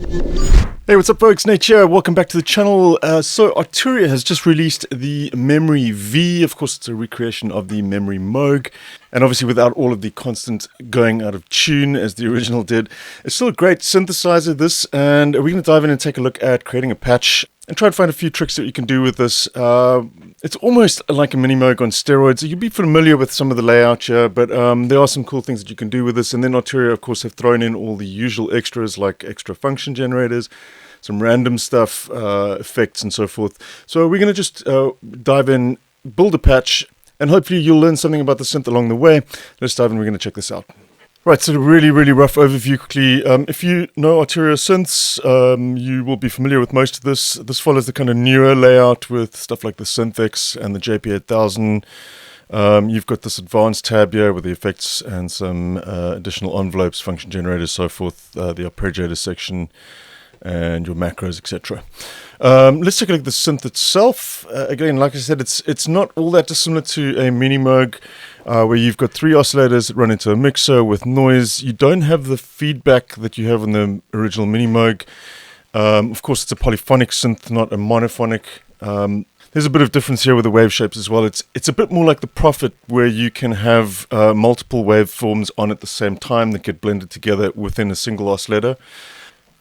Hey, what's up folks, Nate here, welcome back to the channel. So Arturia has just released the Memory V. Of course it's a recreation of the Memory Moog, and obviously without all of the constant going out of tune as the original did. It's still a great synthesizer, this, and we're going to dive in and take a look at creating a patch and try to find a few tricks that you can do with this. It's almost like a Minimoog on steroids. You'll be familiar with some of the layout here, but there are some cool things that you can do with this. And then Arturia, of course, have thrown in all the usual extras like extra function generators, some random stuff, effects and so forth. So we're going to just dive in, build a patch, and hopefully you'll learn something about the synth along the way. Let's dive in, we're going to check this out. Right, so a really rough overview quickly. If you know Arturia synths, you will be familiar with most of this. This follows the kind of newer layout with stuff like the Synthix and the JP8000. You've got this advanced tab here with the effects and some additional envelopes, function generators, so forth, the arpeggiator section, and your macros, etc. Let's take a look at the synth itself. Again, like I said, it's not all that dissimilar to a Minimoog, where you've got 3 oscillators that run into a mixer with noise. You don't have the feedback that you have on the original Minimoog. Of course, it's a polyphonic synth, not a monophonic. There's a bit of difference here with the wave shapes as well. It's a bit more like the Prophet, where you can have multiple waveforms on at the same time that get blended together within a single oscillator.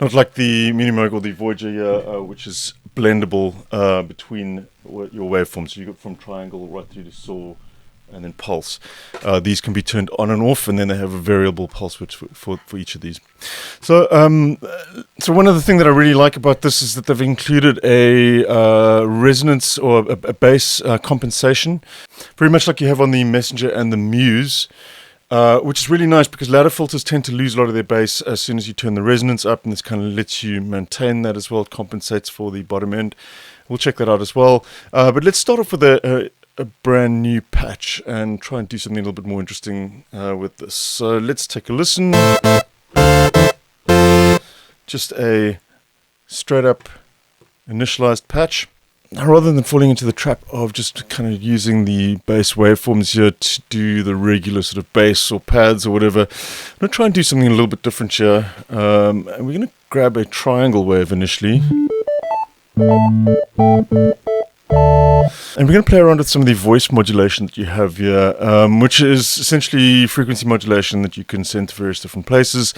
Not like the Minimoog or the Voyager here, which is blendable between your waveforms. So you got from triangle right through to saw and then pulse. These can be turned on and off, and then they have a variable pulse width for each of these. So one other thing that I really like about this is that they've included a resonance or a bass compensation, very much like you have on the Messenger and the Muse. Which is really nice because ladder filters tend to lose a lot of their bass as soon as you turn the resonance up, and this kind of lets you maintain that as well. It compensates for the bottom end. We'll check that out as well. But let's start off with a brand new patch and try and do something a little bit more interesting with this. So let's take a listen. Just a straight up initialized patch. Rather than falling into the trap of just kind of using the bass waveforms here to do the regular sort of bass or pads or whatever, I'm going to try and do something a little bit different here. And we're going to grab a triangle wave initially. And we're going to play around with some of the voice modulation that you have here, which is essentially frequency modulation that you can send to various different places.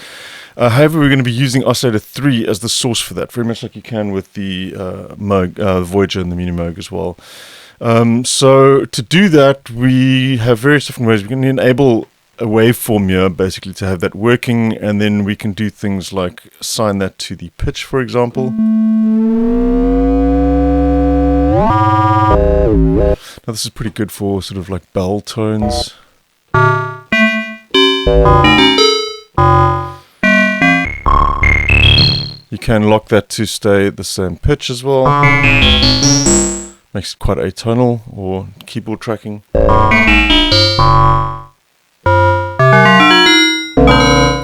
However, we're going to be using Oscillator 3 as the source for that, very much like you can with the Moog, Voyager and the Minimoog as well. So to do that, we have various different ways. We can enable a waveform here, basically, to have that working, and then we can do things like assign that to the pitch, for example. Now this is pretty good for sort of like bell tones. You can lock that to stay at the same pitch as well. Makes it quite atonal, or keyboard tracking.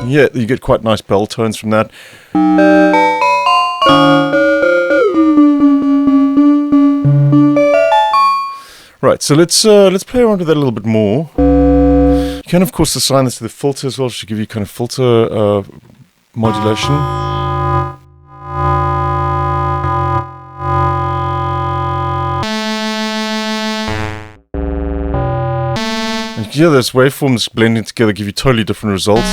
Yeah, you get quite nice bell tones from that. Right, so let's play around with that a little bit more. You can, of course, assign this to the filter as well, to give you kind of filter modulation. And yeah, those waveforms blending together give you totally different results.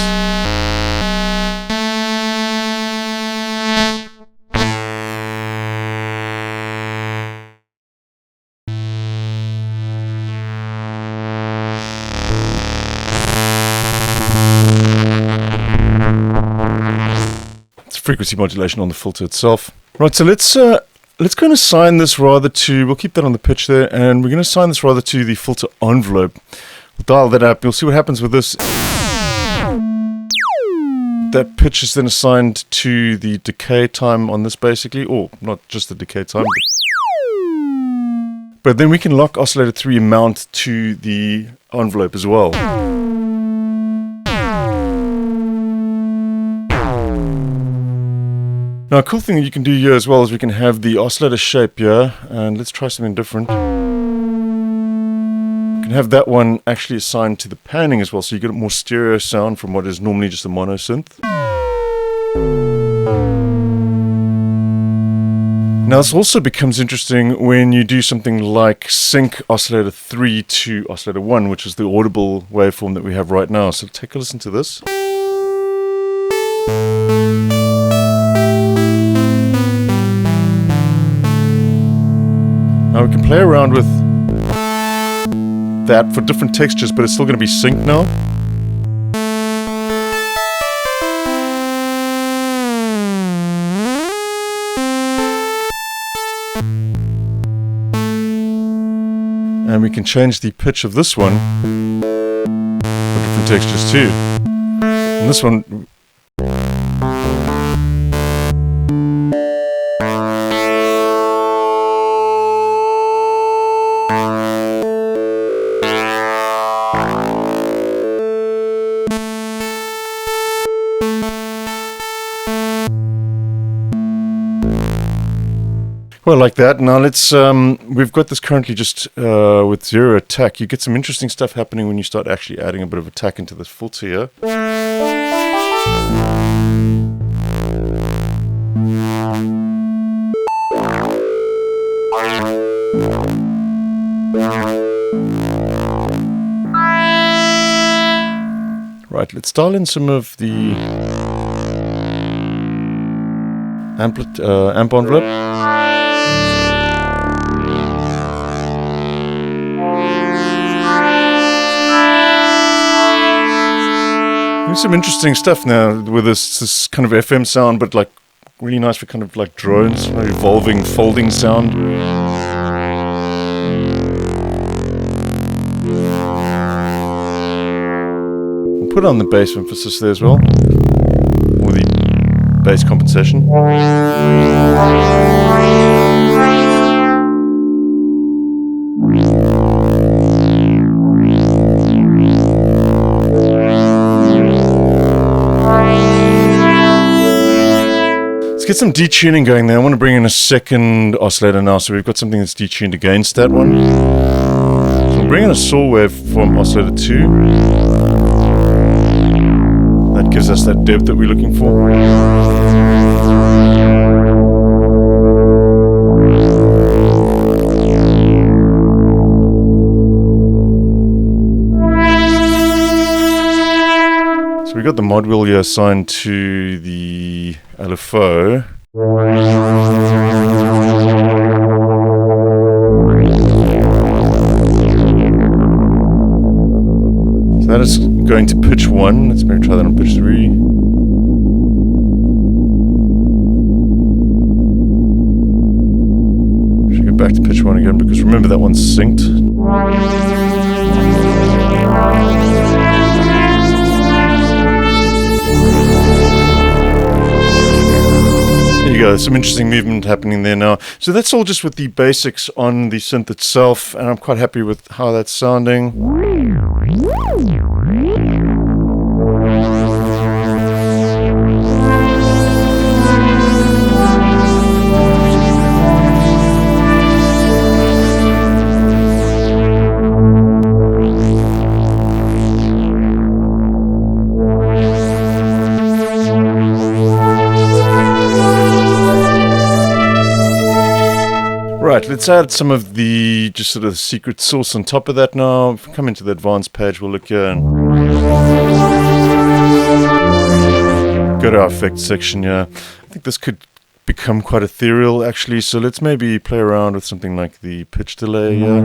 Frequency modulation on the filter itself. Right, so let's go and assign this rather to, we'll keep that on the pitch there, and we're going to assign this rather to the filter envelope. We'll dial that up, you'll see what happens with this. That pitch is then assigned to the decay time on this basically, or not just the decay time. But then we can lock Oscillator 3 mount to the envelope as well. Now, a cool thing that you can do here as well is we can have the oscillator shape here, and let's try something different. You can have that one actually assigned to the panning as well, so you get a more stereo sound from what is normally just a mono synth. Now this also becomes interesting when you do something like sync oscillator 3 to oscillator 1, which is the audible waveform that we have right now. So take a listen to this. Now we can play around with that for different textures, but it's still going to be synced now. And we can change the pitch of this one for different textures too. And this one, well, like that. Now let's, we've got this currently just with 0 attack. You get some interesting stuff happening when you start actually adding a bit of attack into this filter here. Right, let's dial in some of the amp envelope. Some interesting stuff now with this kind of FM sound, but like really nice for kind of like drones, evolving, folding sound. We'll put on the bass emphasis there as well, or the bass compensation. Let's get some detuning going there. I want to bring in a second oscillator now, so we've got something that's detuned against that one. So we'll bring in a saw wave from oscillator 2. That gives us that depth that we're looking for. So we got the mod wheel here assigned to the LFO. So that is going to pitch 1. Let's maybe try that on pitch 3. Should go back to pitch 1 again, because remember that one's synced. There you go, some interesting movement happening there now. So that's all just with the basics on the synth itself, and I'm quite happy with how that's sounding. Right, let's add some of the just sort of secret sauce on top of that now. If we come into the advanced page, we'll look here and go to our effects section here. I think this could become quite ethereal actually, so let's maybe play around with something like the pitch delay here.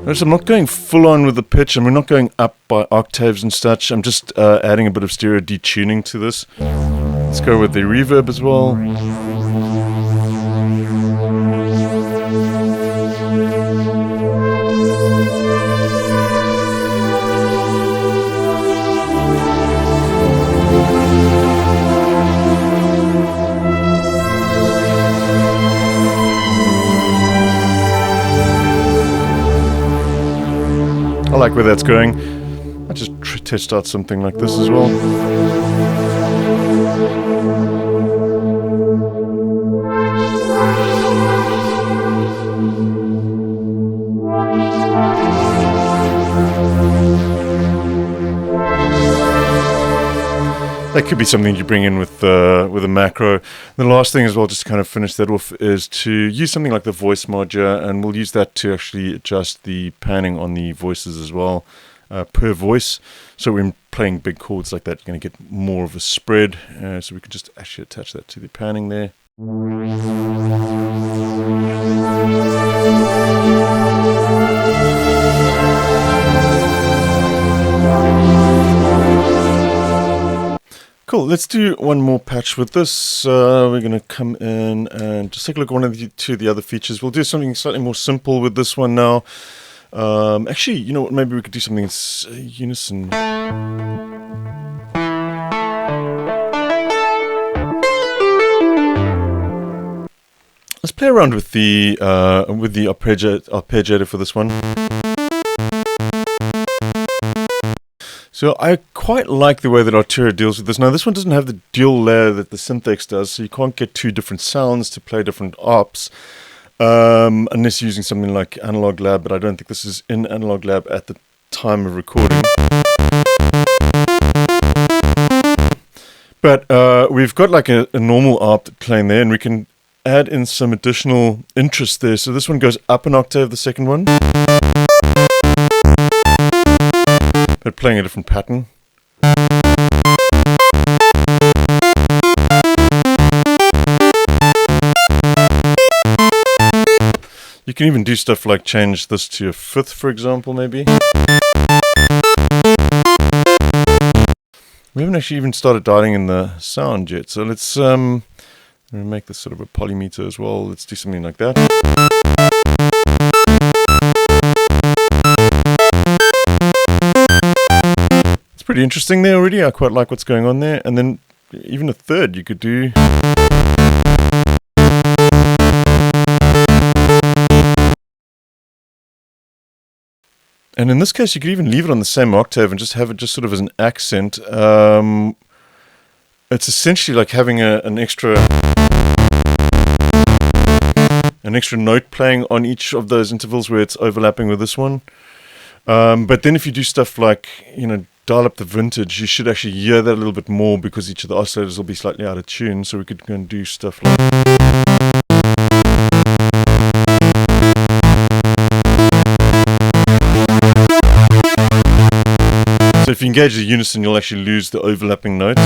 Notice I'm not going full on with the pitch, and we're not going up by octaves and such. I'm just adding a bit of stereo detuning to this. Let's go with the reverb as well. like where that's going. I just test out something like this as well. That could be something you bring in with a macro. The last thing as well, just to kind of finish that off, is to use something like the voice modulator, and we'll use that to actually adjust the panning on the voices as well, per voice. So when playing big chords like that, you're going to get more of a spread. So we can just actually attach that to the panning there. Cool, let's do one more patch with this. We're going to come in and just take a look at one of the other features. We'll do something slightly more simple with this one now. Actually, you know what, maybe we could do something in unison. Let's play around with the arpeggiator for this one. So I quite like the way that Arturia deals with this. Now this one doesn't have the dual layer that the Synthex does, so you can't get two different sounds to play different arps, unless you're using something like Analog Lab, but I don't think this is in Analog Lab at the time of recording. But we've got like a normal arp playing there, and we can add in some additional interest there. So this one goes up an octave, the second one, but playing a different pattern. You can even do stuff like change this to a fifth, for example, maybe. We haven't actually even started dialing in the sound yet, so let's make this sort of a poly-metre as well. Let's do something like that. Pretty interesting there already. I quite like what's going on there. And then even a third you could do. And in this case you could even leave it on the same octave and just have it just sort of as an accent. It's essentially like having an extra note playing on each of those intervals where it's overlapping with this one. But then if you do stuff like, you know, dial up the vintage, you should actually hear that a little bit more because each of the oscillators will be slightly out of tune. So we could go and do stuff like. So if you engage the unison, you'll actually lose the overlapping notes.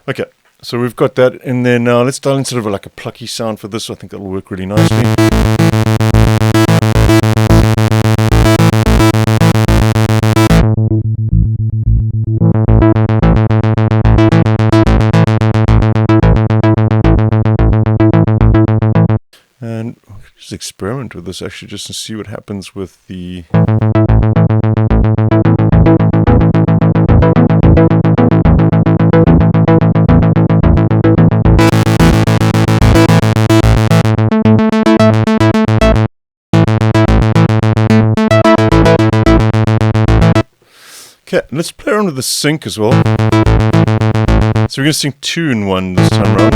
Okay, so we've got that in there now. Let's dial in sort of like a plucky sound for this. I think that'll work really nicely. And just experiment with this actually just to see what happens with the. Okay, let's play around with the sync as well. So we're going to sync 2 in 1 this time around.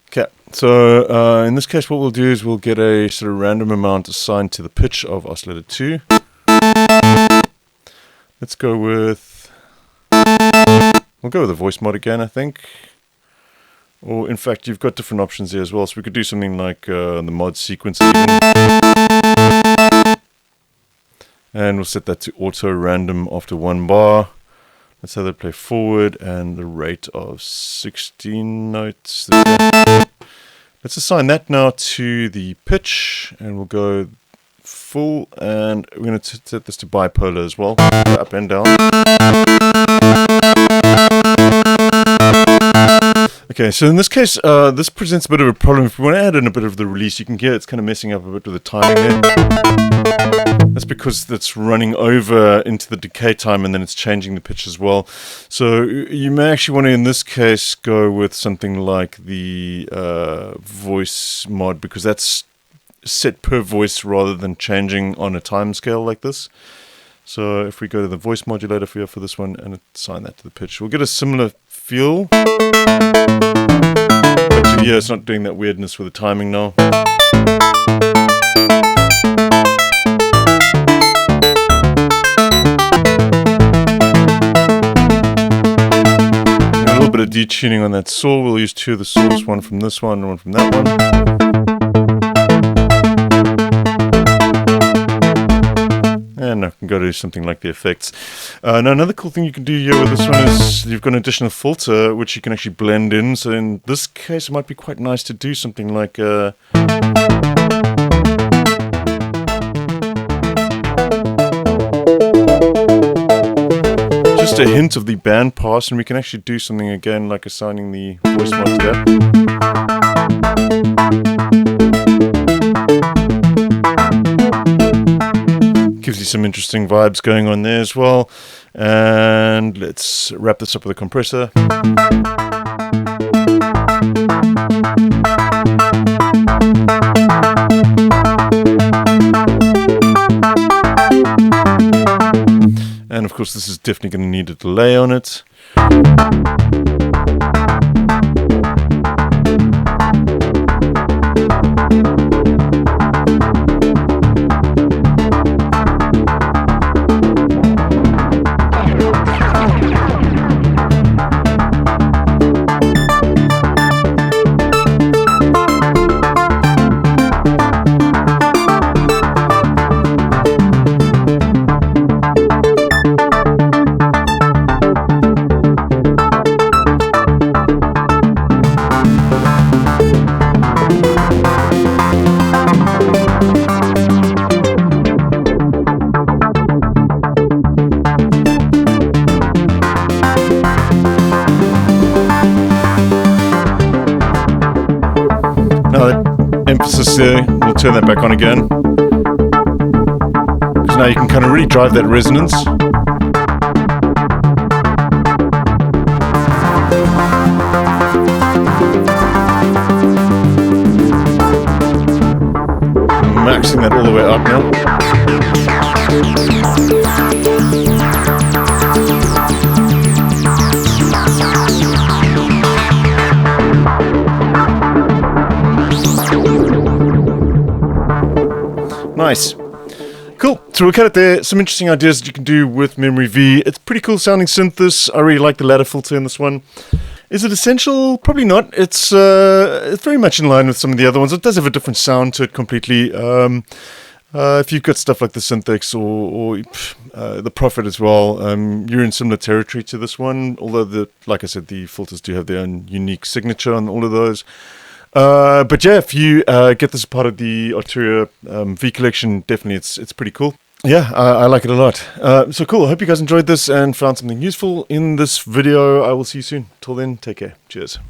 Okay, so in this case what we'll do is we'll get a sort of random amount assigned to the pitch of oscillator 2. Let's go with, we'll go with the voice mod again, I think. Or in fact, you've got different options there as well. So we could do something like the mod sequence even. And we'll set that to auto random after 1 bar. Let's have that play forward and the rate of 16 notes. Let's assign that now to the pitch and we'll go full, and we're going to set this to bipolar as well, up and down. Okay, so in this case, this presents a bit of a problem. If we want to add in a bit of the release, you can hear it's kind of messing up a bit with the timing there. That's because it's running over into the decay time and then it's changing the pitch as well. So you may actually want to, in this case, go with something like the voice mod, because that's set per voice rather than changing on a time scale like this. So if we go to the voice modulator for this one and assign that to the pitch, we'll get a similar feel. Actually, yeah, it's not doing that weirdness with the timing now. And a little bit of detuning on that saw. We'll use two of the saws, one from this one and one from that one. And I can go to something like the effects. Now another cool thing you can do here with this one is you've got an additional filter which you can actually blend in. So in this case it might be quite nice to do something like just a hint of the band pass, and we can actually do something again like assigning the voice mod to that. Gives you some interesting vibes going on there as well. And let's wrap this up with a compressor. And of course this is definitely going to need a delay on it. Now that emphasis there, we'll turn that back on again. Because now you can kind of really drive that resonance. Maxing that all the way up now. Nice. Cool. So we'll cut it there. Some interesting ideas that you can do with Memory V. It's pretty cool sounding synth this. I really like the ladder filter in this one. Is it essential? Probably not. It's very much in line with some of the other ones. It does have a different sound to it completely. If you've got stuff like the Synthex or the Prophet as well, you're in similar territory to this one. Although, like I said, the filters do have their own unique signature on all of those. But yeah, if you get this part of the Arturia V collection, definitely it's pretty cool. Yeah, I like it a lot. So cool. I hope you guys enjoyed this and found something useful in this video. I will see you soon. Till then, take care. Cheers.